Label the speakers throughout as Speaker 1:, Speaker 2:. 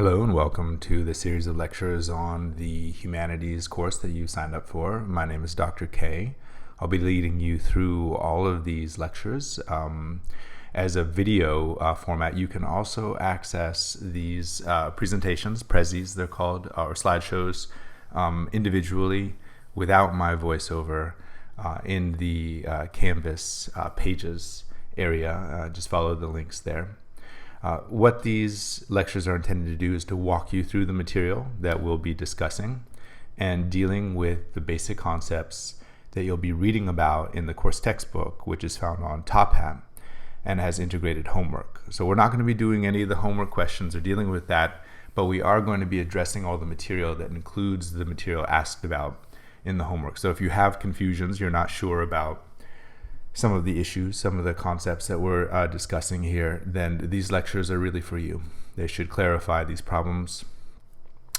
Speaker 1: Hello and welcome to the series of lectures on the Humanities course that you signed up for. My name is Dr. K. I'll be leading you through all of these lectures. As a video format, you can also access these presentations, prezis they're called, or slideshows, individually without my voiceover in the Canvas pages area. Just follow the links there. What these lectures are intended to do is to walk you through the material that we'll be discussing and dealing with the basic concepts that you'll be reading about in the course textbook, which is found on Top Hat and has integrated homework. So we're not going to be doing any of the homework questions or dealing with that, but we are going to be addressing all the material that includes the material asked about in the homework. So if you have confusions, you're not sure about some of the issues, some of the concepts that we're discussing here, then these lectures are really for you. They should clarify these problems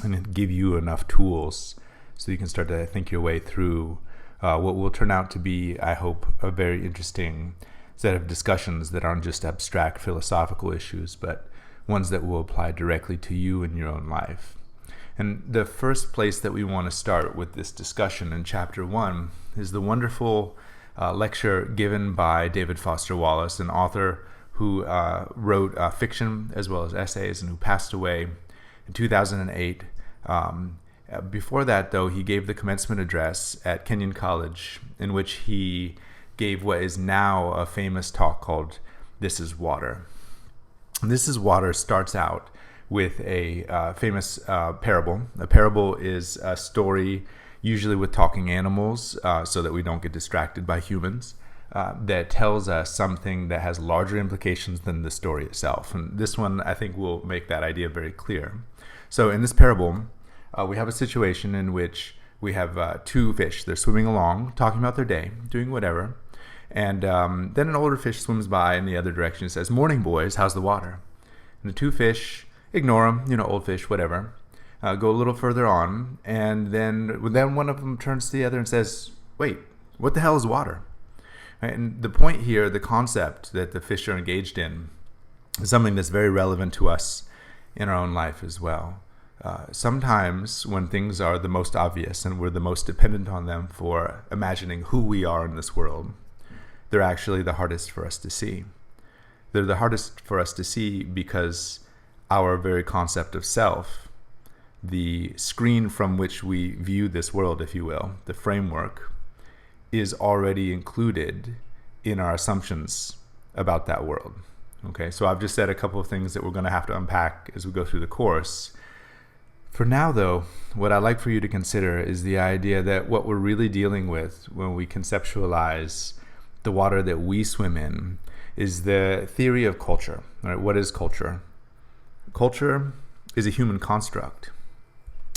Speaker 1: and give you enough tools so you can start to think your way through what will turn out to be, I hope, a very interesting set of discussions that aren't just abstract philosophical issues, but ones that will apply directly to you in your own life. And the first place that we want to start with this discussion in Chapter 1 is the wonderful lecture given by David Foster Wallace, an author who wrote fiction as well as essays and who passed away in 2008. Before that, though, he gave the commencement address at Kenyon College, in which he gave what is now a famous talk called This is Water. This is Water starts out with a famous parable. A parable is a story usually with talking animals, so that we don't get distracted by humans, that tells us something that has larger implications than the story itself. And this one, I think, will make that idea very clear. So in this parable, we have a situation in which we have two fish. They're swimming along, talking about their day, doing whatever. And then an older fish swims by in the other direction and says, "Morning, boys, how's the water?" And the two fish ignore him, old fish, whatever. Go a little further on, and then one of them turns to the other and says, "Wait, what the hell is water?" Right? And the point here, the concept that the fish are engaged in, is something that's very relevant to us in our own life as well. Sometimes when things are the most obvious and we're the most dependent on them for imagining who we are in this world, they're actually the hardest for us to see. They're the hardest for us to see because our very concept of self, the screen from which we view this world, if you will, the framework, is already included in our assumptions about that world. Okay, so I've just said a couple of things that we're going to have to unpack as we go through the course. For now, though, what I'd like for you to consider is the idea that what we're really dealing with when we conceptualize the water that we swim in is the theory of culture. Right? What is culture? Culture is a human construct.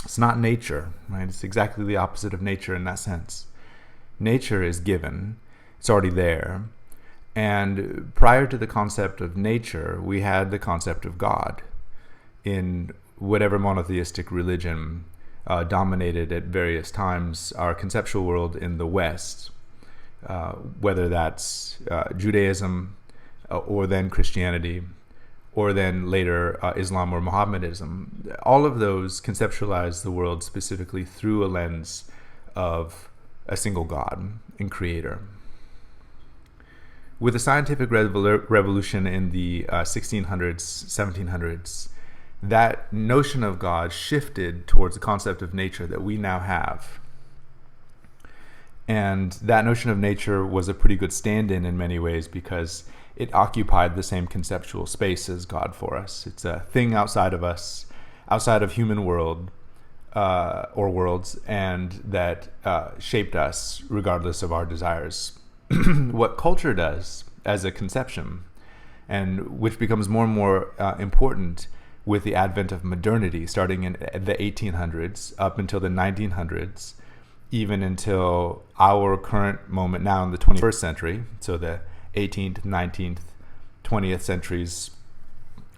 Speaker 1: It's not nature, right? It's exactly the opposite of nature in that sense. Nature is given. It's already there. And prior to the concept of nature, we had the concept of God in whatever monotheistic religion dominated at various times our conceptual world in the West, whether that's Judaism or then Christianity, or then later Islam or Mohammedanism. All of those conceptualize the world specifically through a lens of a single God and creator. With the scientific revolution in the 1600s, 1700s, that notion of God shifted towards the concept of nature that we now have. And that notion of nature was a pretty good stand-in in many ways because it occupied the same conceptual space as God for us. It's a thing outside of us, outside of human world or worlds, and that shaped us regardless of our desires. What culture does as a conception, and which becomes more and more important with the advent of modernity, starting in the 1800s up until the 1900s, even until our current moment now in the 21st century, so the 18th, 19th, 20th centuries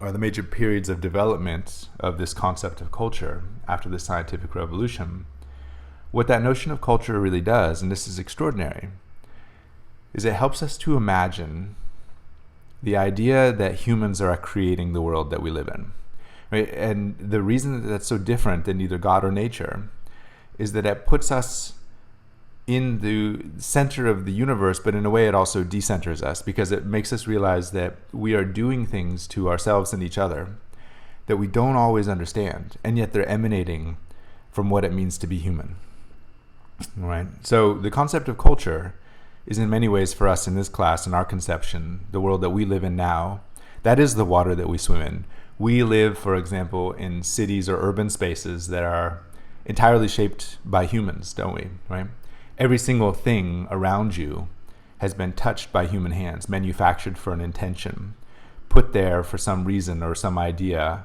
Speaker 1: are the major periods of development of this concept of culture after the scientific revolution. What that notion of culture really does, and this is extraordinary, is it helps us to imagine the idea that humans are creating the world that we live in. right? And the reason that that's so different than either God or nature is that it puts us in the center of the universe, but in a way it also decenters us, because it makes us realize that we are doing things to ourselves and each other that we don't always understand, and yet they're emanating from what it means to be human. Right? So the concept of culture is in many ways for us in this class, in our conception, the world that we live in now, that is the water that we swim in. We live, for example, in cities or urban spaces that are entirely shaped by humans, don't we? Right? Every single thing around you has been touched by human hands, manufactured for an intention, put there for some reason or some idea,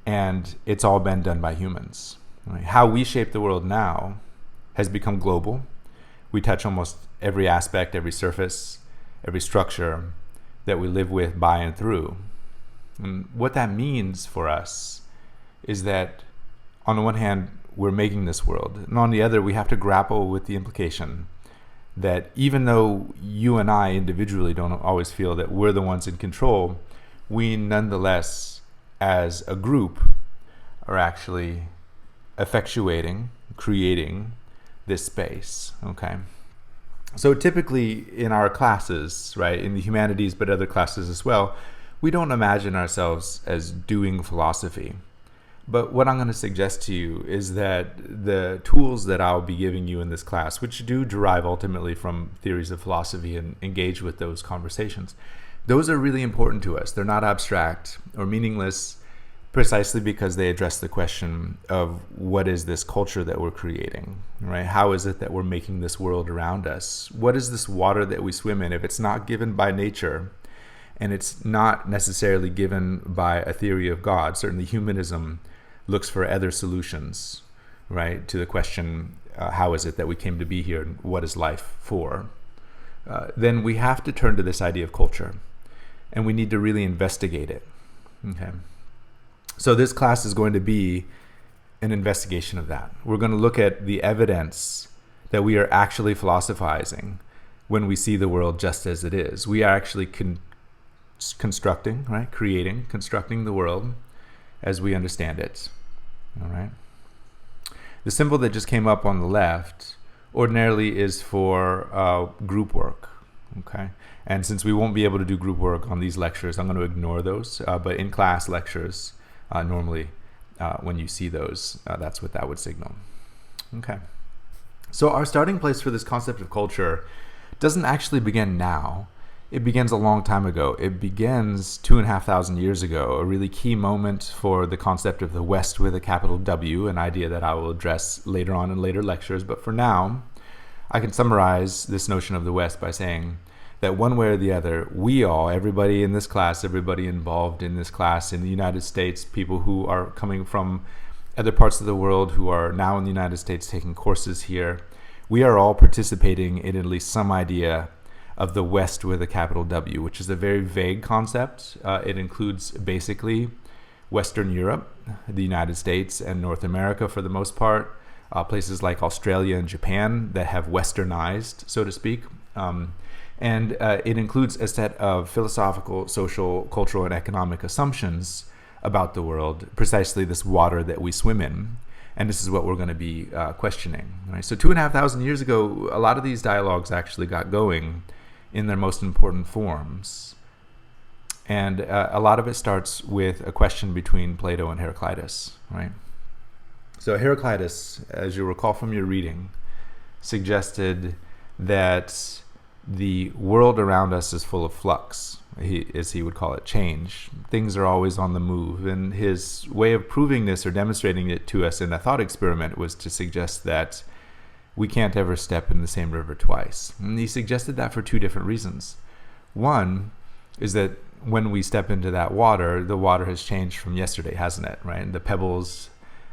Speaker 1: and it's all been done by humans. Right? How we shape the world now has become global. We touch almost every aspect, every surface, every structure that we live with, by, and through. And what that means for us is that, on the one hand, we're making this world, and on the other, we have to grapple with the implication that even though you and I individually don't always feel that we're the ones in control, we nonetheless, as a group, are actually effectuating, creating this space. Okay. So typically in our classes, right, in the humanities, but other classes as well, we don't imagine ourselves as doing philosophy. But what I'm going to suggest to you is that the tools that I'll be giving you in this class, which do derive ultimately from theories of philosophy and engage with those conversations, those are really important to us. They're not abstract or meaningless, precisely because they address the question of what is this culture that we're creating, right? How is it that we're making this world around us? What is this water that we swim in? If it's not given by nature, and it's not necessarily given by a theory of God, certainly humanism looks for other solutions, right, to the question, how is it that we came to be here and what is life for? Then we have to turn to this idea of culture, and we need to really investigate it. Okay. So this class is going to be an investigation of that. We're going to look at the evidence that we are actually philosophizing when we see the world just as it is. We are actually constructing, right, constructing the world as we understand it. All right. The symbol that just came up on the left ordinarily is for group work. Okay. And since we won't be able to do group work on these lectures, I'm going to ignore those. But in class lectures, normally when you see those, that's what that would signal. Okay. So our starting place for this concept of culture doesn't actually begin now. It begins a long time ago. It begins 2,500 years ago, a really key moment for the concept of the West with a capital W, an idea that I will address later on in later lectures. But for now, I can summarize this notion of the West by saying that one way or the other, we all, everybody in this class, everybody involved in this class in the United States, people who are coming from other parts of the world who are now in the United States taking courses here, we are all participating in at least some idea of the West with a capital W, which is a very vague concept. It includes basically Western Europe, the United States, and North America for the most part, places like Australia and Japan that have westernized, so to speak. And it includes a set of philosophical, social, cultural, and economic assumptions about the world, precisely this water that we swim in. And this is what we're going to be questioning. Right? So 2,500 years ago, a lot of these dialogues actually got going in their most important forms. And a lot of it starts with a question between Plato and Heraclitus. Right? So Heraclitus, as you recall from your reading, suggested that the world around us is full of flux, as he would call it, change. Things are always on the move. And his way of proving this or demonstrating it to us in a thought experiment was to suggest that we can't ever step in the same river twice. And he suggested that for two different reasons. One is that when we step into that water, the water has changed from yesterday, hasn't it? Right? And the pebbles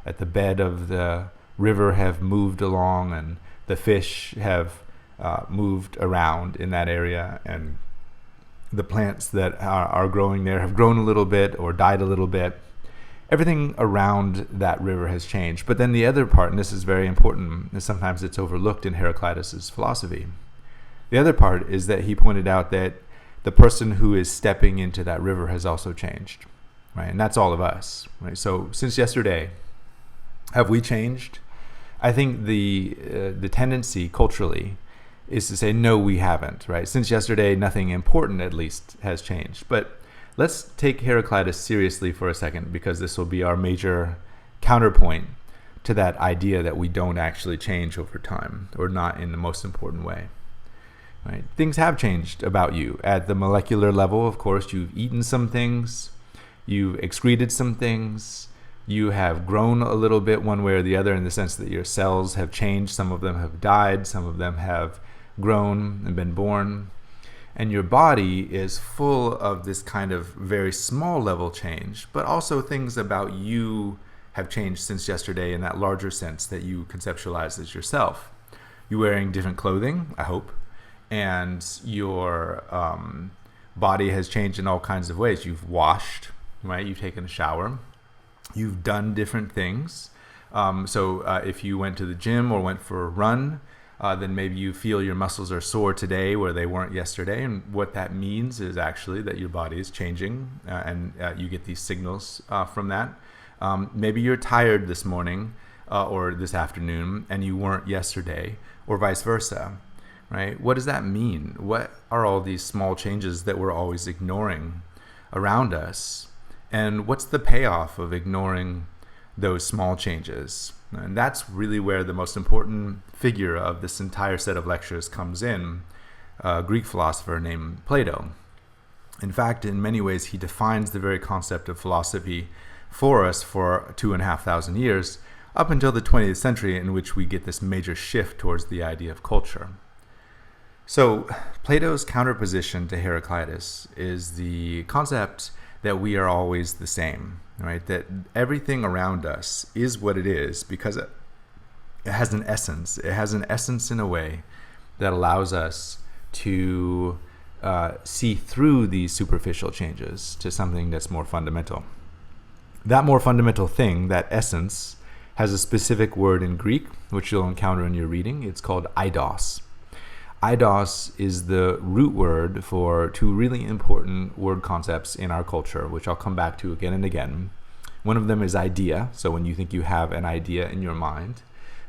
Speaker 1: at the bed of the river have moved along, and the fish have moved around in that area, and the plants that are growing there have grown a little bit or died a little bit. Everything around that river has changed. But then the other part, and this is very important, and sometimes it's overlooked in Heraclitus's philosophy, the other part is that he pointed out that the person who is stepping into that river has also changed. right? And that's all of us, right? So since yesterday, have we changed? I think the tendency culturally is to say, no, we haven't, right? Since yesterday, nothing important at least has changed. But let's take Heraclitus seriously for a second, because this will be our major counterpoint to that idea that we don't actually change over time, or not in the most important way. Right? Things have changed about you at the molecular level. Of course, you've eaten some things, you've excreted some things, you have grown a little bit one way or the other, in the sense that your cells have changed. Some of them have died, some of them have grown and been born. And your body is full of this kind of very small level change, but also things about you have changed since yesterday in that larger sense that you conceptualize as yourself. You're wearing different clothing, I hope, and your body has changed in all kinds of ways. You've washed, right? You've taken a shower. You've done different things. So if you went to the gym or went for a run, then maybe you feel your muscles are sore today where they weren't yesterday. And what that means is actually that your body is changing, and you get these signals from that. Maybe you're tired this morning or this afternoon and you weren't yesterday, or vice versa, right? What does that mean? What are all these small changes that we're always ignoring around us? And what's the payoff of ignoring those small changes? And that's really where the most important figure of this entire set of lectures comes in, a Greek philosopher named Plato. In fact, in many ways, he defines the very concept of philosophy for us for 2,500 years, up until the 20th century, in which we get this major shift towards the idea of culture. So Plato's counterposition to Heraclitus is the concept that we are always the same, right? That everything around us is what it is because it has an essence. It has an essence in a way that allows us to see through these superficial changes to something that's more fundamental. That more fundamental thing, that essence, has a specific word in Greek, which you'll encounter in your reading. It's called eidos. Eidos is the root word for two really important word concepts in our culture, which I'll come back to again and again. One of them is idea. So when you think you have an idea in your mind,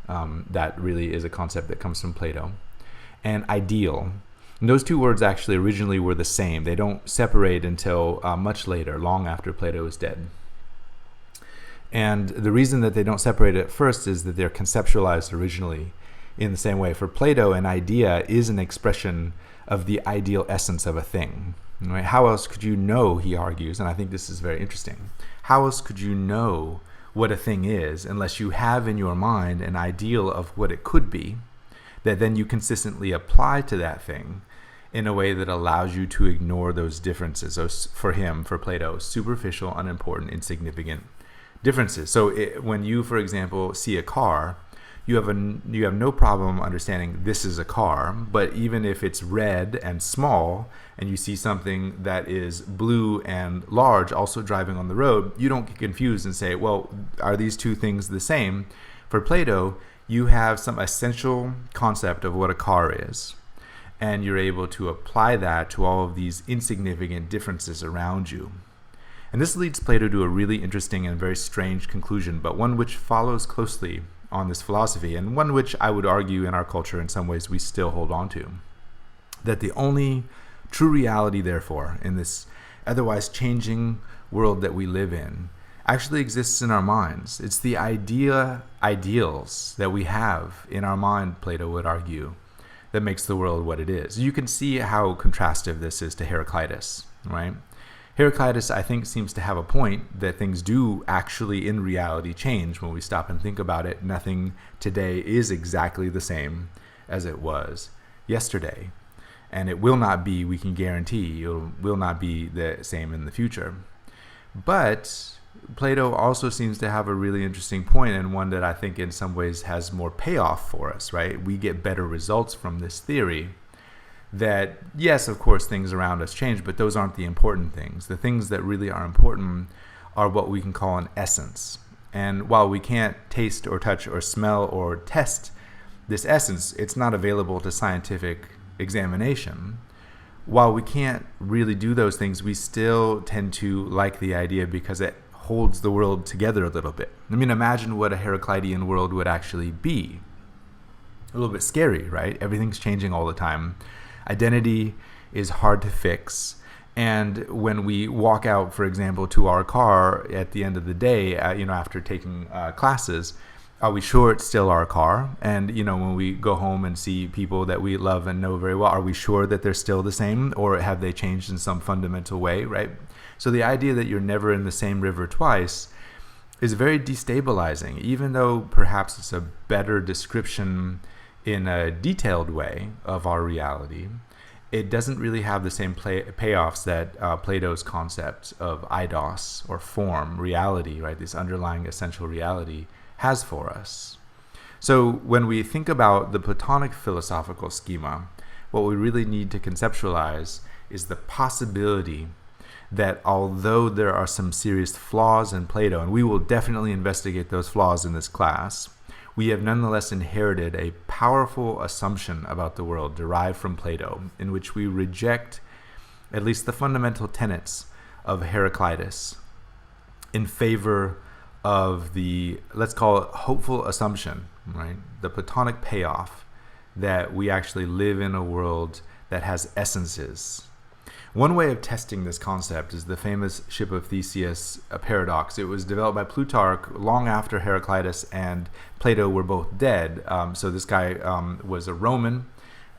Speaker 1: that really is a concept that comes from Plato. And ideal. And those two words actually originally were the same. They don't separate until much later, long after Plato is dead. And the reason that they don't separate at first is that they're conceptualized originally in the same way. For Plato, an idea is an expression of the ideal essence of a thing. Right? How else could you know, he argues, and I think this is very interesting, how else could you know what a thing is unless you have in your mind an ideal of what it could be, that then you consistently apply to that thing in a way that allows you to ignore those differences. So for him, for Plato, superficial, unimportant, insignificant differences. So when you, for example, see a car, you have no problem understanding this is a car, but even if it's red and small and you see something that is blue and large also driving on the road, you don't get confused and say, well, are these two things the same? For Plato, you have some essential concept of what a car is, and you're able to apply that to all of these insignificant differences around you. And this leads Plato to a really interesting and very strange conclusion, but one which follows closely on this philosophy, and one which I would argue in our culture in some ways we still hold on to. That the only true reality, therefore, in this otherwise changing world that we live in, actually exists in our minds. It's the ideals that we have in our mind, Plato would argue, that makes the world what it is. You can see how contrastive this is to Heraclitus, right? Heraclitus, I think, seems to have a point that things do actually in reality change when we stop and think about it. Nothing today is exactly the same as it was yesterday. And it will not be, we can guarantee, it will not be the same in the future. But Plato also seems to have a really interesting point, and one that I think in some ways has more payoff for us, right? We get better results from this theory. That, yes, of course, things around us change, but those aren't the important things. The things that really are important are what we can call an essence. And while we can't taste or touch or smell or test this essence, it's not available to scientific examination. while we can't really do those things, we still tend to like the idea because it holds the world together a little bit. I mean, imagine what a Heraclitean world would actually be. A little bit scary, right? Everything's changing all the time. Identity is hard to fix. And when we walk out, for example, to our car at the end of the day, after taking classes, are we sure it's still our car? And, when we go home and see people that we love and know very well, are we sure that they're still the same, or have they changed in some fundamental way, right? So the idea that you're never in the same river twice is very destabilizing, even though perhaps it's a better description in a detailed way of our reality. It doesn't really have the same payoffs that Plato's concept of eidos, or form, reality, right? This underlying essential reality has for us. So when we think about the Platonic philosophical schema, what we really need to conceptualize is the possibility that although there are some serious flaws in Plato, and we will definitely investigate those flaws in this class, we have nonetheless inherited a powerful assumption about the world derived from Plato, in which we reject at least the fundamental tenets of Heraclitus in favor of the, let's call it, hopeful assumption, right? The Platonic payoff that we actually live in a world that has essences. One way of testing this concept is the famous ship of Theseus paradox. It was developed by Plutarch long after Heraclitus and Plato were both dead. So this guy was a Roman,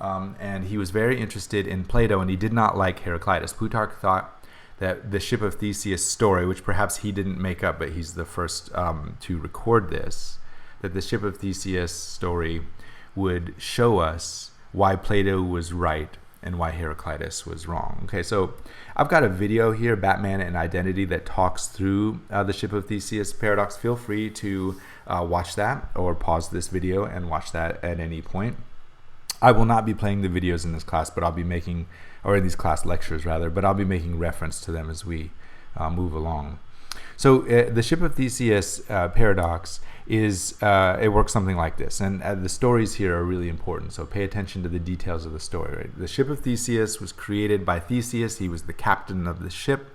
Speaker 1: and he was very interested in Plato, and he did not like Heraclitus. Plutarch thought that the ship of Theseus story, which perhaps he didn't make up, but he's the first to record this, that the ship of Theseus story would show us why Plato was right and why Heraclitus was wrong. Okay, so I've got a video here, Batman and Identity, that talks through the ship of Theseus paradox. Feel free to watch that, or pause this video and watch that at any point. I will not be playing the videos in this class, but I'll be making, or in these class lectures rather, but I'll be making reference to them as we move along. So the ship of Theseus paradox is, it works something like this. And the stories here are really important, so pay attention to the details of the story. Right? The ship of Theseus was created by Theseus. He was the captain of the ship.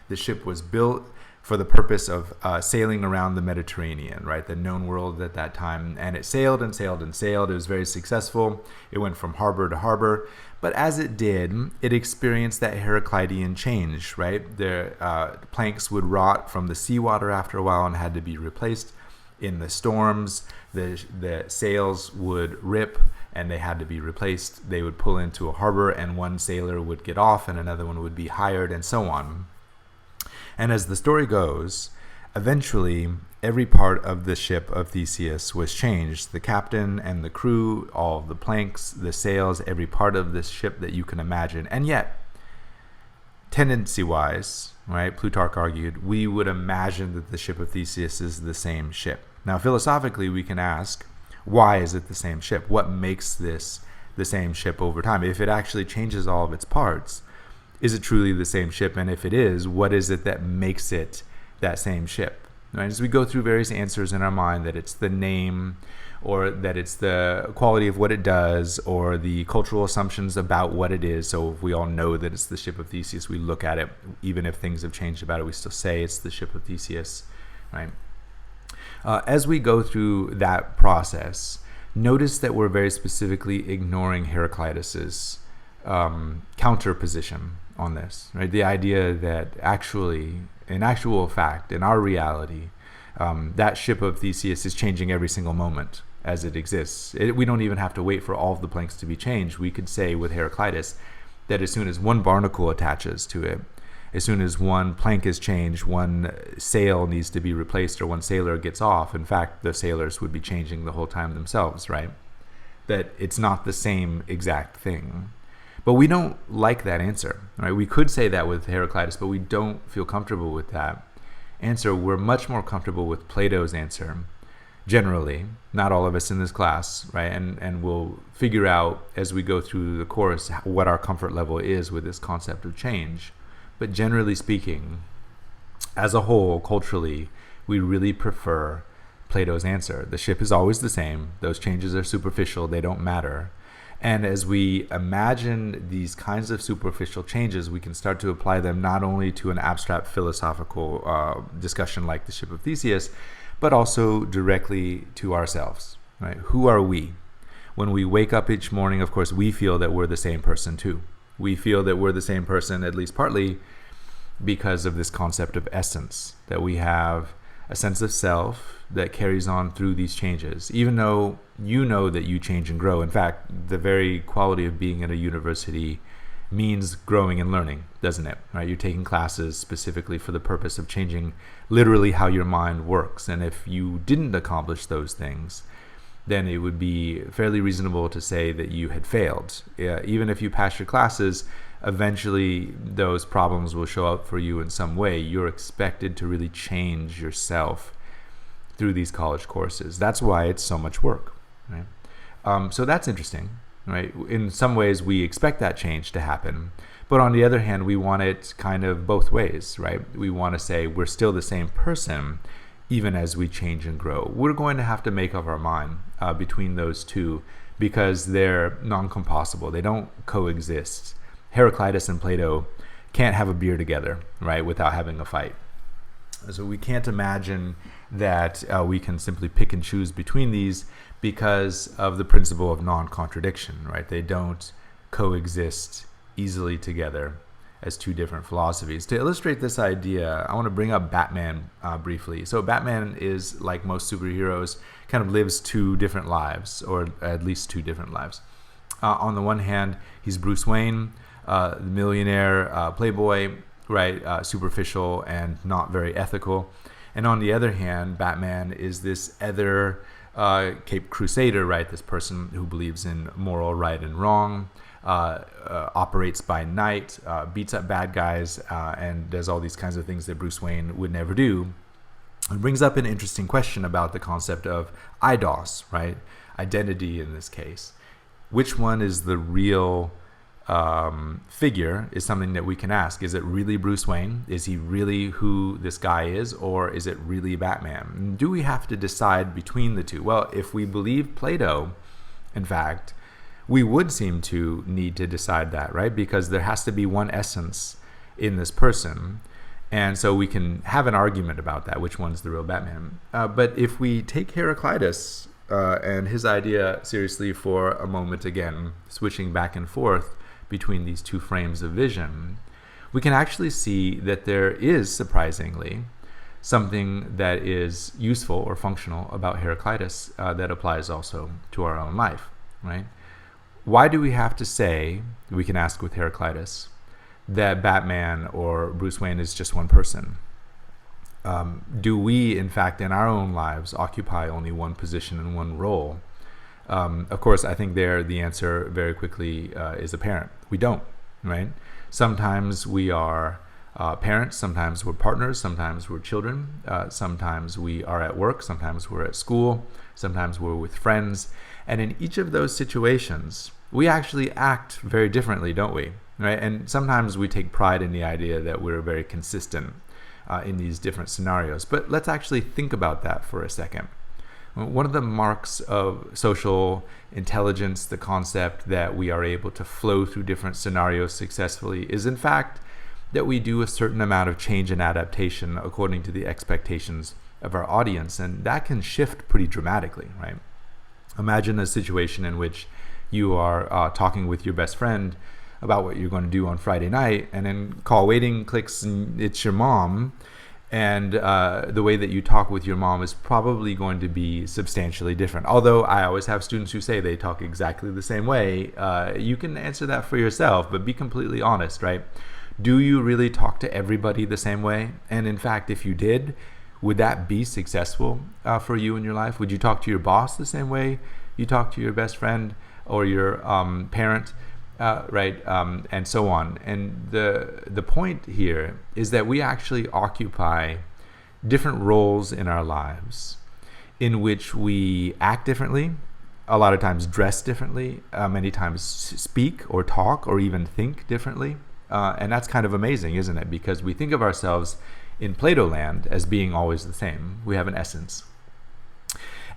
Speaker 1: The ship was built for the purpose of sailing around the Mediterranean, right, the known world at that time. And it sailed and sailed and sailed. It was very successful. It went from harbor to harbor. But as it did, it experienced that Heraclitean change, right? The planks would rot from the seawater after a while and had to be replaced. In the storms, the sails would rip and they had to be replaced. They would pull into a harbor and one sailor would get off and another one would be hired, and so on. And as the story goes, eventually every part of the ship of Theseus was changed. The captain and the crew, all the planks, the sails, every part of this ship that you can imagine. And yet, tendency-wise, right, Plutarch argued, we would imagine that the ship of Theseus is the same ship. Now, philosophically, we can ask, why is it the same ship? What makes this the same ship over time? If it actually changes all of its parts, is it truly the same ship? And if it is, what is it that makes it that same ship? Right? As we go through various answers in our mind, that it's the name, or that it's the quality of what it does, or the cultural assumptions about what it is. So if we all know that it's the ship of Theseus, we look at it, even if things have changed about it, we still say it's the ship of Theseus, right? As we go through that process, notice that we're very specifically ignoring Heraclitus's counterposition on this, right? The idea that actually, in actual fact, in our reality, that ship of Theseus is changing every single moment as it exists. We don't even have to wait for all of the planks to be changed. We could say with Heraclitus that as soon as one barnacle attaches to it, as soon as one plank is changed, one sail needs to be replaced, or one sailor gets off, in fact, the sailors would be changing the whole time themselves, right? That it's not the same exact thing. But we don't like that answer, right? We could say that with Heraclitus, but we don't feel comfortable with that answer. We're much more comfortable with Plato's answer, generally. Not all of us in this class, right? And we'll figure out as we go through the course what our comfort level is with this concept of change. But generally speaking, as a whole, culturally, we really prefer Plato's answer. The ship is always the same. Those changes are superficial. They don't matter. And as we imagine these kinds of superficial changes, we can start to apply them not only to an abstract philosophical discussion like the Ship of Theseus, but also directly to ourselves, right? Who are we? When we wake up each morning, of course, we feel that we're the same person too. We feel that we're the same person, at least partly, because of this concept of essence, that we have a sense of self that carries on through these changes, even though you know that you change and grow. In fact, the very quality of being at a university means growing and learning, doesn't it? Right? You're taking classes specifically for the purpose of changing literally how your mind works. And if you didn't accomplish those things, then it would be fairly reasonable to say that you had failed. Even if you pass your classes, eventually those problems will show up for you in some way. You're expected to really change yourself through these college courses. That's why it's so much work, right? So that's interesting, right? In some ways, we expect that change to happen. But on the other hand, we want it kind of both ways, right? We want to say we're still the same person, even as we change and grow. We're going to have to make up our mind between those two because they're non-compossible. They don't coexist. Heraclitus and Plato can't have a beer together, right, without having a fight. So we can't imagine that we can simply pick and choose between these because of the principle of non-contradiction, right? They don't coexist easily together as two different philosophies. To illustrate this idea, I want to bring up Batman briefly. So Batman is, like most superheroes, kind of lives two different lives, or at least two different lives. On the one hand, he's Bruce Wayne, the millionaire playboy, right? Superficial and not very ethical. And on the other hand, Batman is this other Cape Crusader, right? This person who believes in moral right and wrong, operates by night, beats up bad guys, and does all these kinds of things that Bruce Wayne would never do. It brings up an interesting question about the concept of eidos, right? Identity in this case. Which one is the real figure is something that we can ask. Is it really Bruce Wayne? Is he really who this guy is? Or is it really Batman? Do we have to decide between the two? Well, if we believe Plato, in fact, we would seem to need to decide that, right? Because there has to be one essence in this person. And so we can have an argument about that, which one's the real Batman. But if we take Heraclitus and his idea seriously for a moment again, switching back and forth between these two frames of vision, we can actually see that there is, surprisingly, something that is useful or functional about Heraclitus that applies also to our own life, right? Why do we have to say, we can ask with Heraclitus, that Batman or Bruce Wayne is just one person? Do we, in fact, in our own lives, occupy only one position and one role? Of course, I think there the answer very quickly is apparent. We don't, right? Sometimes we are parents, sometimes we're partners, sometimes we're children, sometimes we are at work, sometimes we're at school, sometimes we're with friends. And in each of those situations, we actually act very differently, don't we? Right? And sometimes we take pride in the idea that we're very consistent in these different scenarios. But let's actually think about that for a second. One of the marks of social intelligence, the concept that we are able to flow through different scenarios successfully, is in fact that we do a certain amount of change and adaptation according to the expectations of our audience. And that can shift pretty dramatically, right? Imagine a situation in which you are talking with your best friend about what you're going to do on Friday night, and then call waiting clicks and it's your mom. And the way that you talk with your mom is probably going to be substantially different. Although I always have students who say they talk exactly the same way. You can answer that for yourself, but be completely honest, right? Do you really talk to everybody the same way? And in fact, if you did, would that be successful for you in your life? Would you talk to your boss the same way you talk to your best friend or your parent? Right, and so on. And the point here is that we actually occupy different roles in our lives in which we act differently, a lot of times dress differently, many times speak or talk or even think differently. And that's kind of amazing, isn't it? Because we think of ourselves in Plato land as being always the same. We have an essence.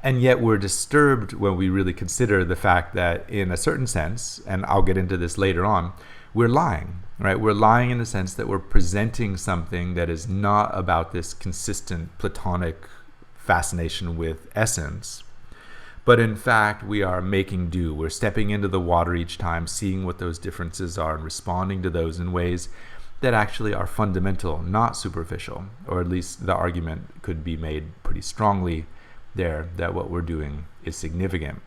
Speaker 1: And yet we're disturbed when we really consider the fact that in a certain sense, and I'll get into this later on, we're lying, right? We're lying in the sense that we're presenting something that is not about this consistent Platonic fascination with essence, but in fact, we are making do. We're stepping into the water each time, seeing what those differences are and responding to those in ways that actually are fundamental, not superficial, or at least the argument could be made pretty strongly there that what we're doing is significant.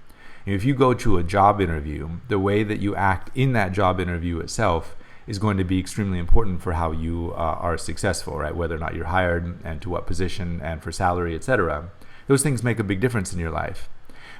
Speaker 1: If you go to a job interview, the way that you act in that job interview itself is going to be extremely important for how you are successful, right? Whether or not you're hired and to what position and for salary, etc. Those things make a big difference in your life.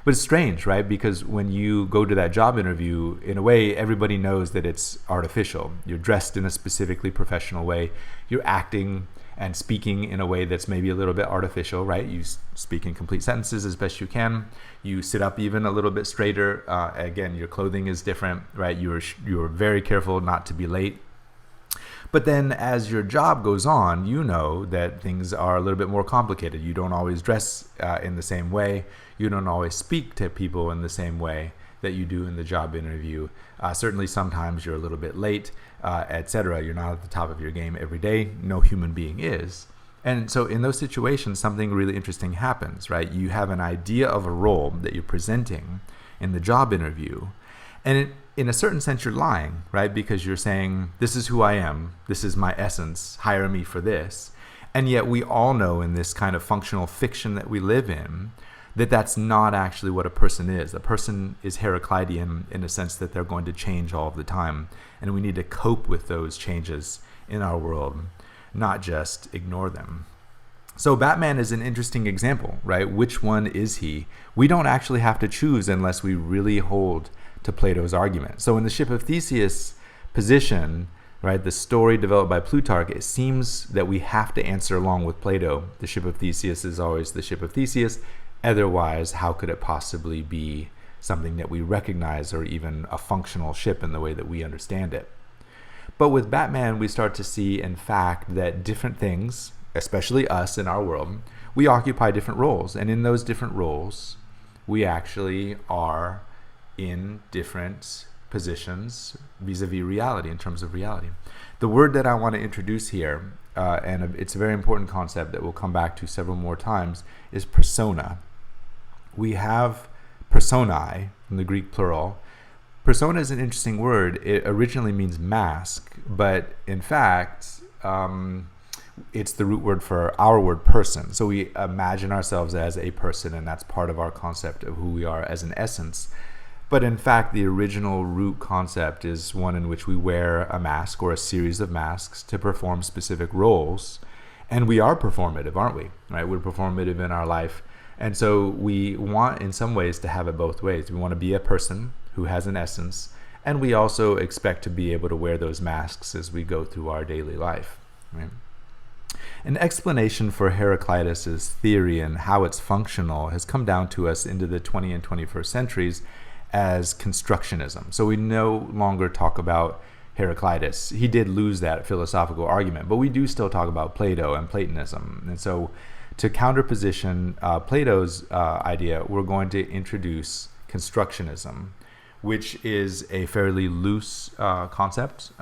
Speaker 1: But it's strange, right? Because when you go to that job interview, in a way, everybody knows that it's artificial. You're dressed in a specifically professional way. You're acting and speaking in a way that's maybe a little bit artificial, right? You speak in complete sentences as best you can. You sit up even a little bit straighter. Again, your clothing is different, right? You're very careful not to be late. But then as your job goes on, you know that things are a little bit more complicated. You don't always dress in the same way. You don't always speak to people in the same way that you do in the job interview. Certainly sometimes you're a little bit late, etc. You're not at the top of your game every day. No human being is. And so in those situations, something really interesting happens, right? You have an idea of a role that you're presenting in the job interview. And in a certain sense, you're lying, right? Because you're saying, this is who I am. This is my essence. Hire me for this. And yet we all know in this kind of functional fiction that we live in, that that's not actually what a person is. A person is Heraclitean in the sense that they're going to change all of the time. And we need to cope with those changes in our world, not just ignore them. So Batman is an interesting example, right? Which one is he? We don't actually have to choose unless we really hold to Plato's argument. So in the Ship of Theseus position, right, the story developed by Plutarch, it seems that we have to answer along with Plato. The Ship of Theseus is always the Ship of Theseus. Otherwise, how could it possibly be something that we recognize or even a functional ship in the way that we understand it? But with Batman, we start to see, in fact, that different things, especially us in our world, we occupy different roles. And in those different roles, we actually are in different positions vis-a-vis reality, in terms of reality. The word that I want to introduce here, and it's a very important concept that we'll come back to several more times, is persona. We have personae, from the Greek plural. Persona is an interesting word. It originally means mask, but in fact, it's the root word for our word person. So we imagine ourselves as a person, and that's part of our concept of who we are as an essence. But in fact, the original root concept is one in which we wear a mask or a series of masks to perform specific roles. And we are performative, aren't we? Right? We're performative in our life. And so we want, in some ways, to have it both ways. We want to be a person who has an essence, and we also expect to be able to wear those masks as we go through our daily life. Right? An explanation for Heraclitus's theory and how it's functional has come down to us into the 20th and 21st centuries as constructionism. So we no longer talk about Heraclitus. He did lose that philosophical argument, but we do still talk about Plato and Platonism. And so to counterposition Plato's idea, we're going to introduce constructionism, which is a fairly loose concept.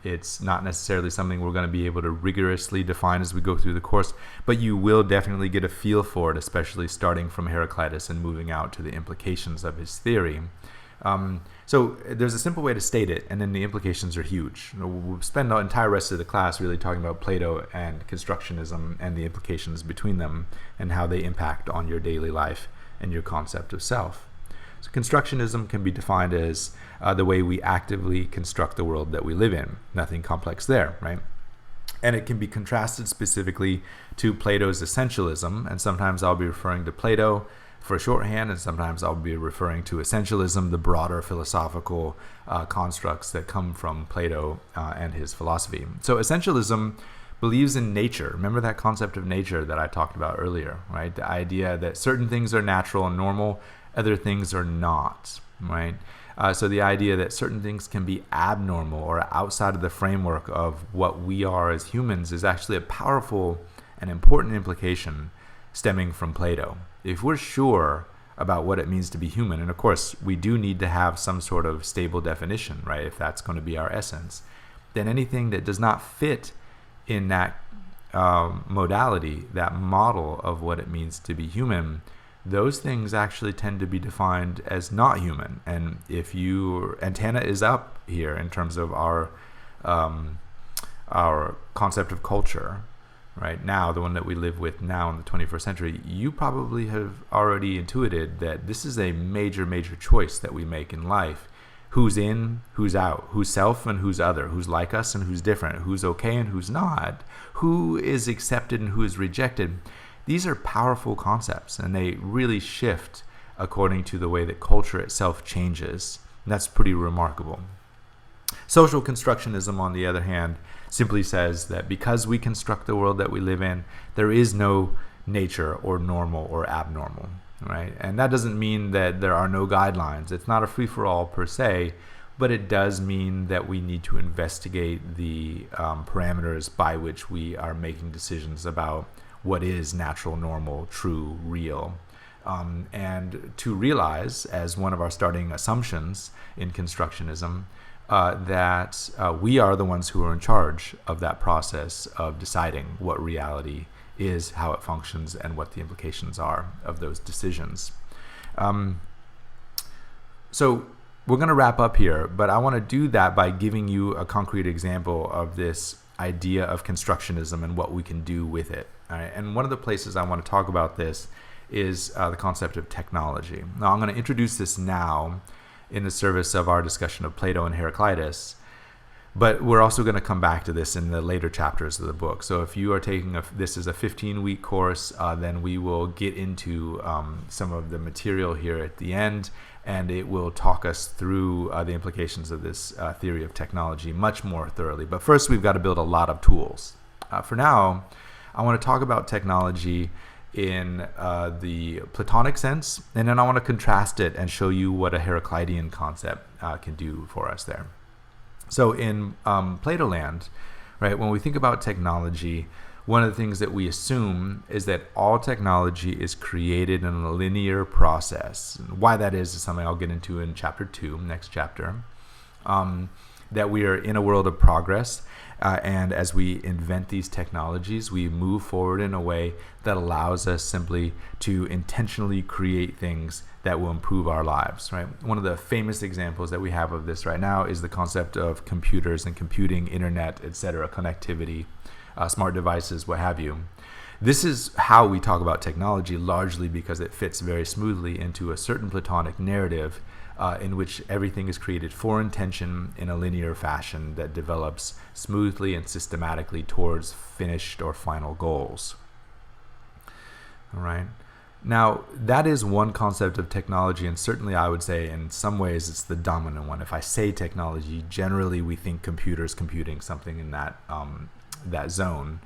Speaker 1: It's not necessarily something we're going to be able to rigorously define as we go through the course, but you will definitely get a feel for it, especially starting from Heraclitus and moving out to the implications of his theory. So there's a simple way to state it, and then the implications are huge. We'll spend the entire rest of the class really talking about Plato and constructionism and the implications between them and how they impact on your daily life and your concept of self. So constructionism can be defined as the way we actively construct the world that we live in. Nothing complex there, right? And it can be contrasted specifically to Plato's essentialism, and sometimes I'll be referring to Plato for shorthand, and sometimes I'll be referring to essentialism, the broader philosophical constructs that come from Plato and his philosophy. So essentialism believes in nature. Remember that concept of nature that I talked about earlier, right? The idea that certain things are natural and normal, other things are not, right? So the idea that certain things can be abnormal or outside of the framework of what we are as humans is actually a powerful and important implication stemming from Plato. if we're sure about what it means to be human, and of course we do need to have some sort of stable definition, right, if that's going to be our essence, then anything that does not fit in that modality, that model of what it means to be human, those things actually tend to be defined as not human. And if your antenna is up here in terms of our concept of culture, right now, the one that we live with now in the 21st century, you probably have already intuited that this is a major, major choice that we make in life. Who's in, who's out, who's self and who's other, who's like us and who's different, who's okay and who's not, who is accepted and who is rejected. These are powerful concepts, and they really shift according to the way that culture itself changes. And that's pretty remarkable. Social constructionism, on the other hand, simply says that because we construct the world that we live in, there is no nature or normal or abnormal, right? And that doesn't mean that there are no guidelines. It's not a free-for-all per se, but it does mean that we need to investigate the parameters by which we are making decisions about what is natural, normal, true, real. And to realize, as one of our starting assumptions in constructionism, that we are the ones who are in charge of that process of deciding what reality is, how it functions, and what the implications are of those decisions. So we're going to wrap up here, but I want to do that by giving you a concrete example of this idea of constructionism and what we can do with it. All right? And one of the places I want to talk about this is the concept of technology. Now, I'm going to introduce this now in the service of our discussion of Plato and Heraclitus, but we're also going to come back to this in the later chapters of the book. So if you are taking this as a 15-week course, then we will get into some of the material here at the end, and it will talk us through the implications of this theory of technology much more thoroughly. But first, we've got to build a lot of tools. For now, I want to talk about technology in the Platonic sense, and then I want to contrast it and show you what a Heraclitean concept can do for us there. So in Plato land, right, when we think about technology, one of the things that we assume is that all technology is created in a linear process. And why that is something I'll get into in chapter 2, next chapter. That we are in a world of progress, and as we invent these technologies, we move forward in a way that allows us simply to intentionally create things that will improve our lives, right? One of the famous examples that we have of this right now is the concept of computers and computing, internet, etc., connectivity, smart devices, what have you. This is how we talk about technology, largely because it fits very smoothly into a certain Platonic narrative in which everything is created for intention in a linear fashion that develops smoothly and systematically towards finished or final goals. All right. Now, that is one concept of technology, and certainly I would say in some ways it's the dominant one. If I say technology, generally we think computers, computing, something in that zone,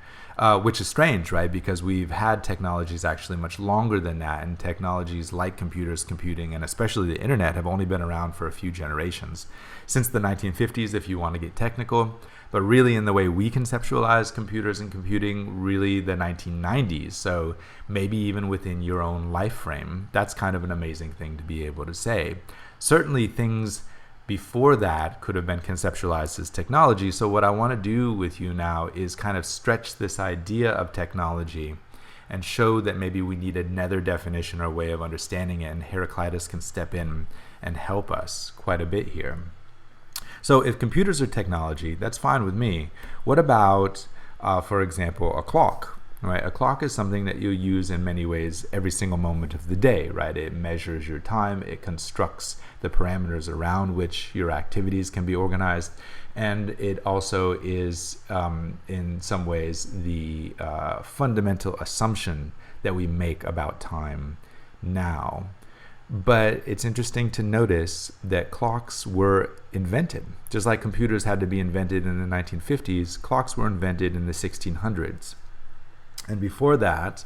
Speaker 1: which is strange, right? Because we've had technologies actually much longer than that, and technologies like computers, computing, and especially the internet have only been around for a few generations. Since the 1950s, if you want to get technical, but really in the way we conceptualize computers and computing, really the 1990s. So maybe even within your own life frame, that's kind of an amazing thing to be able to say. Certainly things before that could have been conceptualized as technology. So what I want to do with you now is kind of stretch this idea of technology and show that maybe we need another definition or way of understanding it, and Heraclitus can step in and help us quite a bit here. So if computers are technology, that's fine with me. What about, for example, a clock? Right? A clock is something that you use in many ways every single moment of the day, right? It measures your time, it constructs the parameters around which your activities can be organized, and it also is, in some ways, the fundamental assumption that we make about time now. But it's interesting to notice that clocks were invented. Just like computers had to be invented in the 1950s, clocks were invented in the 1600s. And before that,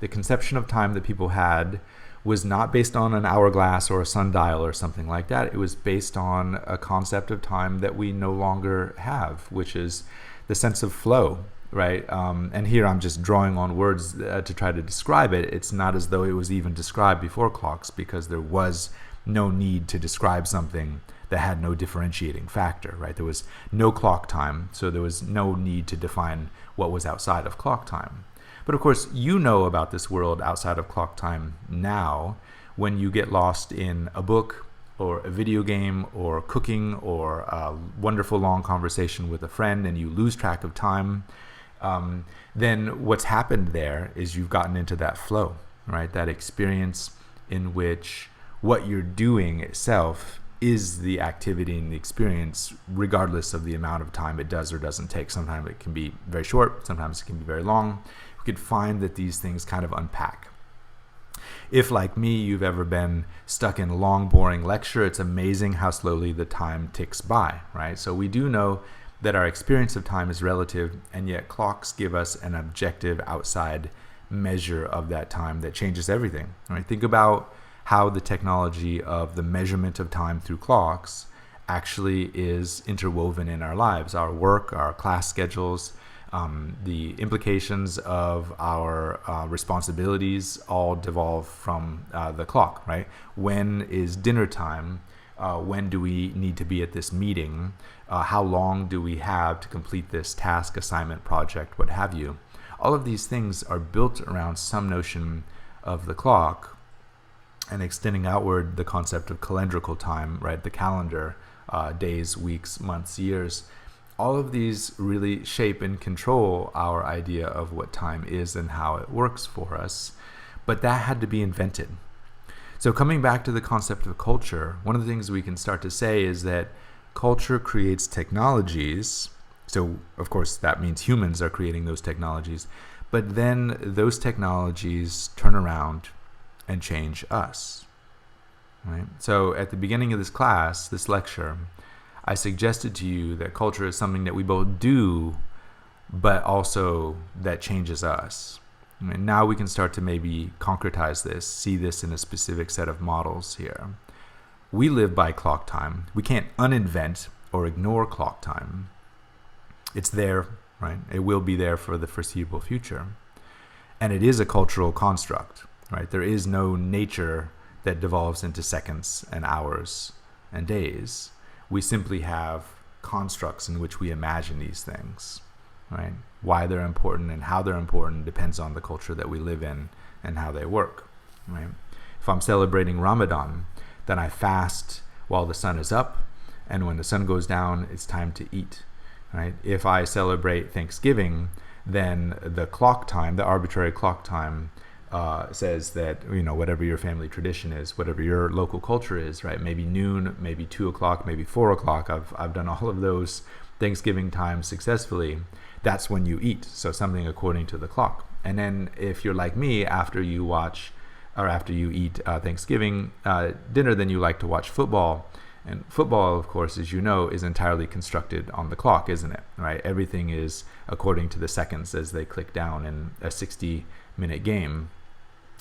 Speaker 1: the conception of time that people had was not based on an hourglass or a sundial or something like that. It was based on a concept of time that we no longer have, which is the sense of flow. right? And here I'm just drawing on words to try to describe it. It's not as though it was even described before clocks, because there was no need to describe something that had no differentiating factor, right? There was no clock time, so there was no need to define what was outside of clock time. But of course, you know about this world outside of clock time now when you get lost in a book or a video game or cooking or a wonderful long conversation with a friend and you lose track of time. Then what's happened there is you've gotten into that flow, right? That experience in which what you're doing itself is the activity and the experience, regardless of the amount of time it does or doesn't take. Sometimes it can be very short, sometimes it can be very long. We could find that these things kind of unpack. If, like me, you've ever been stuck in a long, boring lecture, it's amazing how slowly the time ticks by, right? So we do know that our experience of time is relative, and yet clocks give us an objective outside measure of that time that changes everything, right? Think about how the technology of the measurement of time through clocks actually is interwoven in our lives, our work, our class schedules, the implications of our responsibilities all devolve from the clock, right? When is dinner time? When do we need to be at this meeting? How long do we have to complete this task, assignment, project, what have you? All of these things are built around some notion of the clock, and extending outward the concept of calendrical time, right? The calendar, days, weeks, months, years. All of these really shape and control our idea of what time is and how it works for us. But that had to be invented. So coming back to the concept of culture, one of the things we can start to say is that culture creates technologies. So of course that means humans are creating those technologies. But then those technologies turn around and change us, right? So at the beginning of this class, this lecture, I suggested to you that culture is something that we both do, but also that changes us. And now we can start to maybe concretize this, see this in a specific set of models here. We live by clock time. We can't uninvent or ignore clock time. It's there, right? It will be there for the foreseeable future. And it is a cultural construct, right? There is no nature that devolves into seconds and hours and days. We simply have constructs in which we imagine these things, right? Why they're important and how they're important depends on the culture that we live in and how they work, right? If I'm celebrating Ramadan, then I fast while the sun is up, and when the sun goes down, it's time to eat, right? If I celebrate Thanksgiving, then the clock time, the arbitrary clock time, says that, you know, whatever your family tradition is, whatever your local culture is, right? Maybe noon, maybe 2 o'clock, maybe 4 o'clock. I've done all of those Thanksgiving times successfully. That's when you eat. So something according to the clock. And then if you're like me, after you eat Thanksgiving dinner, then you like to watch football. And football, of course, as you know, is entirely constructed on the clock, isn't it? Right? Everything is according to the seconds as they click down in a 60-minute game.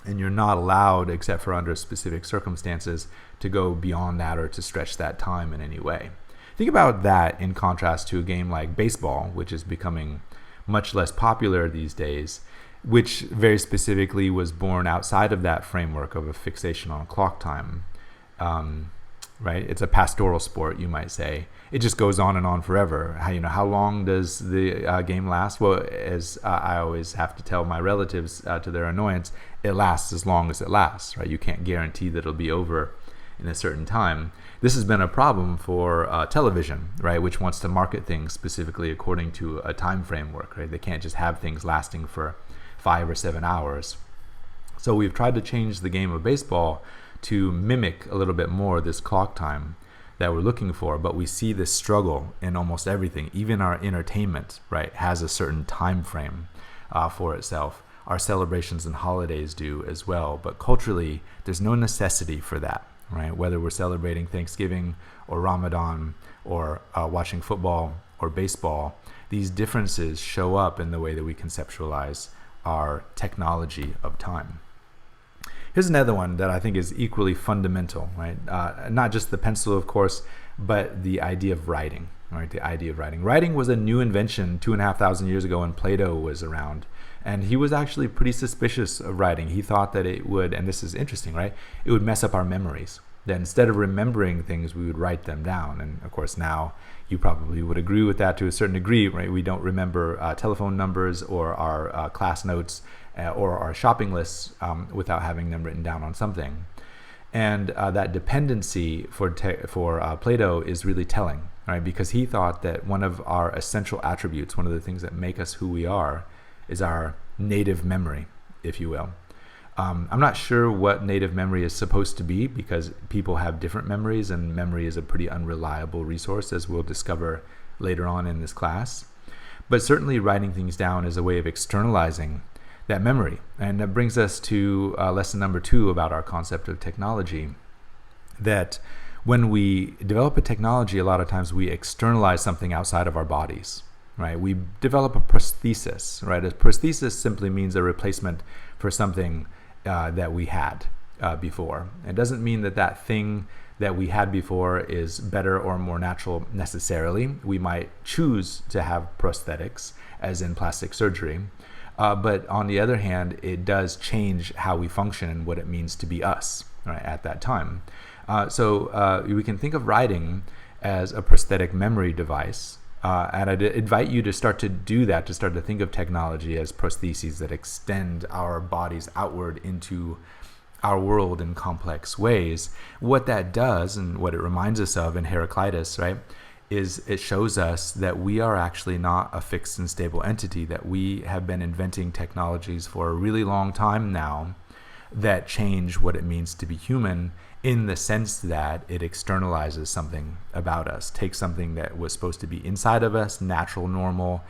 Speaker 1: And you're not allowed, except for under specific circumstances, to go beyond that or to stretch that time in any way. Think about that in contrast to a game like baseball, which is becoming much less popular these days, which very specifically was born outside of that framework of a fixation on clock time. Right? It's a pastoral sport, you might say. It just goes on and on forever. How long does the game last? Well, as I always have to tell my relatives to their annoyance, it lasts as long as it lasts, right? You can't guarantee that it'll be over in a certain time. This has been a problem for television, right? Which wants to market things specifically according to a time framework, right? They can't just have things lasting for 5 or 7 hours. So we've tried to change the game of baseball to mimic a little bit more this clock time that we're looking for, but we see this struggle in almost everything. Even our entertainment, right, has a certain time frame for itself. Our celebrations and holidays do as well, but culturally, there's no necessity for that, right? Whether we're celebrating Thanksgiving or Ramadan or watching football or baseball, these differences show up in the way that we conceptualize our technology of time. Here's another one that I think is equally fundamental, right? Not just the pencil, of course, but the idea of writing, right? The idea of writing. Writing was a new invention 2,500 years ago when Plato was around. And he was actually pretty suspicious of writing. He thought that it would, and this is interesting, right? It would mess up our memories. That instead of remembering things, we would write them down. And of course, now you probably would agree with that to a certain degree, right? We don't remember telephone numbers or our class notes or our shopping lists without having them written down on something. And that dependency for Plato is really telling, right? Because he thought that one of our essential attributes, one of the things that make us who we are, is our native memory, if you will. I'm not sure what native memory is supposed to be, because people have different memories, and memory is a pretty unreliable resource, as we'll discover later on in this class. But certainly writing things down is a way of externalizing that memory. And that brings us to lesson number 2 about our concept of technology, that when we develop a technology, a lot of times we externalize something outside of our bodies, right? We develop a prosthesis, right? A prosthesis simply means a replacement for something that we had before. It doesn't mean that that thing that we had before is better or more natural necessarily. We might choose to have prosthetics, as in plastic surgery. But on the other hand, it does change how we function and what it means to be us, right, at that time. So we can think of writing as a prosthetic memory device. And I'd invite you to start to do that, to start to think of technology as prostheses that extend our bodies outward into our world in complex ways. What that does, and what it reminds us of in Heraclitus, right, is it shows us that we are actually not a fixed and stable entity, that we have been inventing technologies for a really long time now that change what it means to be human, in the sense that it externalizes something about us, takes something that was supposed to be inside of us, natural, normal,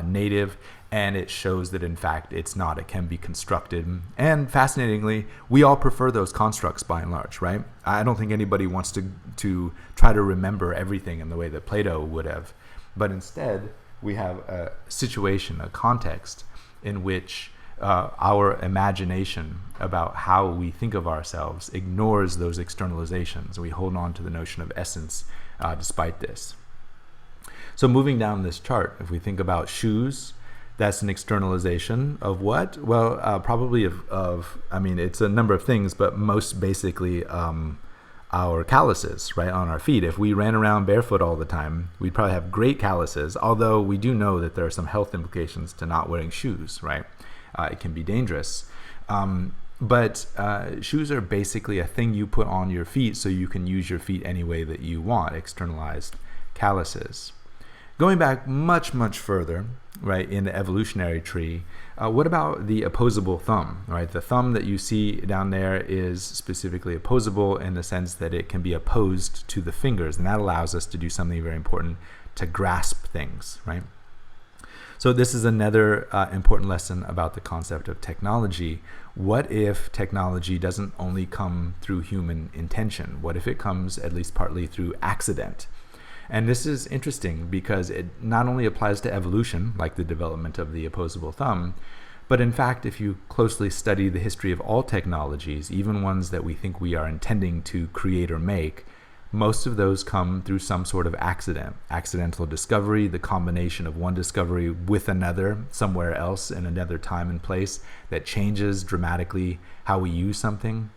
Speaker 1: native, and it shows that in fact it's not. It can be constructed. And fascinatingly, we all prefer those constructs by and large, right? I don't think anybody wants to try to remember everything in the way that Plato would have. But instead, we have a situation, a context in which our imagination about how we think of ourselves ignores those externalizations. We hold on to the notion of essence despite this. So moving down this chart, if we think about shoes, that's an externalization of what? Well, probably of it's a number of things, but most basically our calluses, right, on our feet. If we ran around barefoot all the time, we'd probably have great calluses, although we do know that there are some health implications to not wearing shoes, right? It can be dangerous. But shoes are basically a thing you put on your feet so you can use your feet any way that you want, externalized calluses. Going back much, much further, right, in the evolutionary tree, what about the opposable thumb, right? The thumb that you see down there is specifically opposable in the sense that it can be opposed to the fingers, and that allows us to do something very important, to grasp things, right? So this is another important lesson about the concept of technology. What if technology doesn't only come through human intention? What if it comes at least partly through accident? And this is interesting because it not only applies to evolution, like the development of the opposable thumb, but in fact, if you closely study the history of all technologies, even ones that we think we are intending to create or make, most of those come through some sort of accidental discovery, the combination of one discovery with another somewhere else in another time and place that changes dramatically how we use something.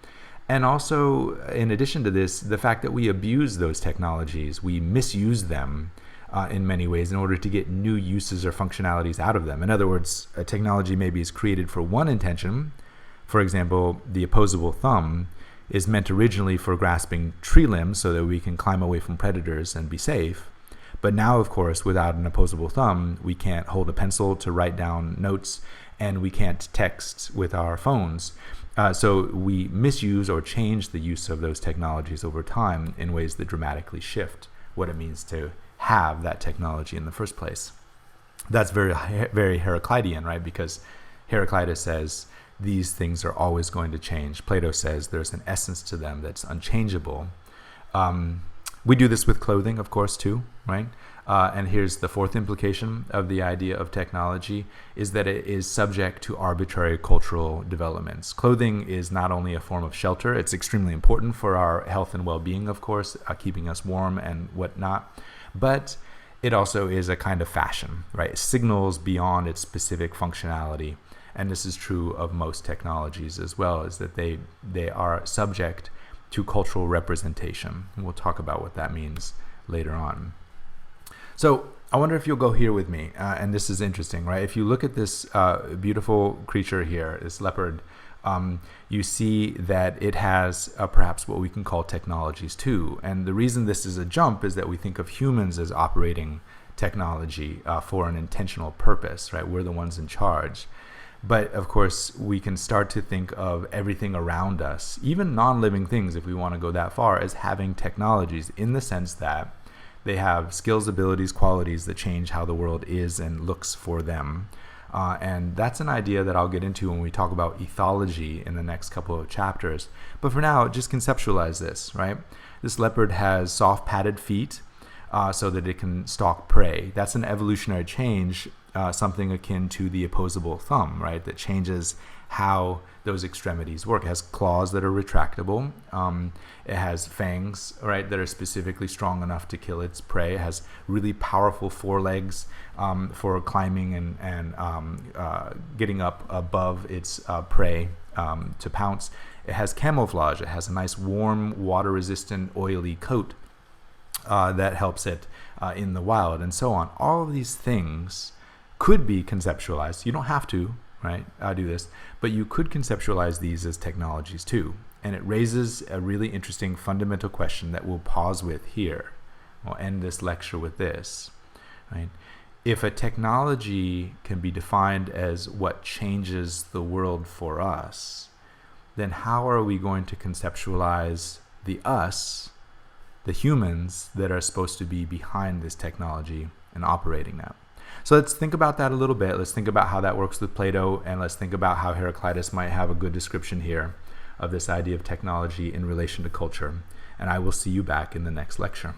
Speaker 1: And also, in addition to this, the fact that we abuse those technologies, we misuse them in many ways in order to get new uses or functionalities out of them. In other words, a technology maybe is created for one intention. For example, the opposable thumb is meant originally for grasping tree limbs so that we can climb away from predators and be safe. But now, of course, without an opposable thumb, we can't hold a pencil to write down notes, and we can't text with our phones. So we misuse or change the use of those technologies over time in ways that dramatically shift what it means to have that technology in the first place. That's very, very Heraclitean, right? Because Heraclitus says these things are always going to change. Plato says there's an essence to them that's unchangeable. We do this with clothing, of course, too, right? And here's the fourth implication of the idea of technology, is that it is subject to arbitrary cultural developments. Clothing is not only a form of shelter, it's extremely important for our health and well-being, of course, keeping us warm and whatnot, but it also is a kind of fashion, right? It signals beyond its specific functionality. And this is true of most technologies as well, is that they are subject to cultural representation. And we'll talk about what that means later on. So I wonder if you'll go here with me, and this is interesting, right? If you look at this beautiful creature here, this leopard, you see that it has perhaps what we can call technologies too. And the reason this is a jump is that we think of humans as operating technology for an intentional purpose, right? We're the ones in charge. But of course, we can start to think of everything around us, even non-living things, if we want to go that far, as having technologies, in the sense that they have skills, abilities, qualities that change how the world is and looks for them. And that's an idea that I'll get into when we talk about ethology in the next couple of chapters. But for now, just conceptualize this, right? This leopard has soft padded feet so that it can stalk prey. That's an evolutionary change, something akin to the opposable thumb, right? That changes how those extremities work. It has claws that are retractable. It has fangs, right, that are specifically strong enough to kill its prey. It has really powerful forelegs for climbing and getting up above its prey to pounce. It has camouflage. It has a nice warm, water-resistant, oily coat that helps it in the wild, and so on. All of these things could be conceptualized. You don't have to, right, do this, but you could conceptualize these as technologies too. And it raises a really interesting fundamental question that we'll pause with here. We'll end this lecture with this, right? If a technology can be defined as what changes the world for us, then how are we going to conceptualize the us, the humans that are supposed to be behind this technology and operating that? So let's think about that a little bit. Let's think about how that works with Plato, and let's think about how Heraclitus might have a good description here of this idea of technology in relation to culture. And I will see you back in the next lecture.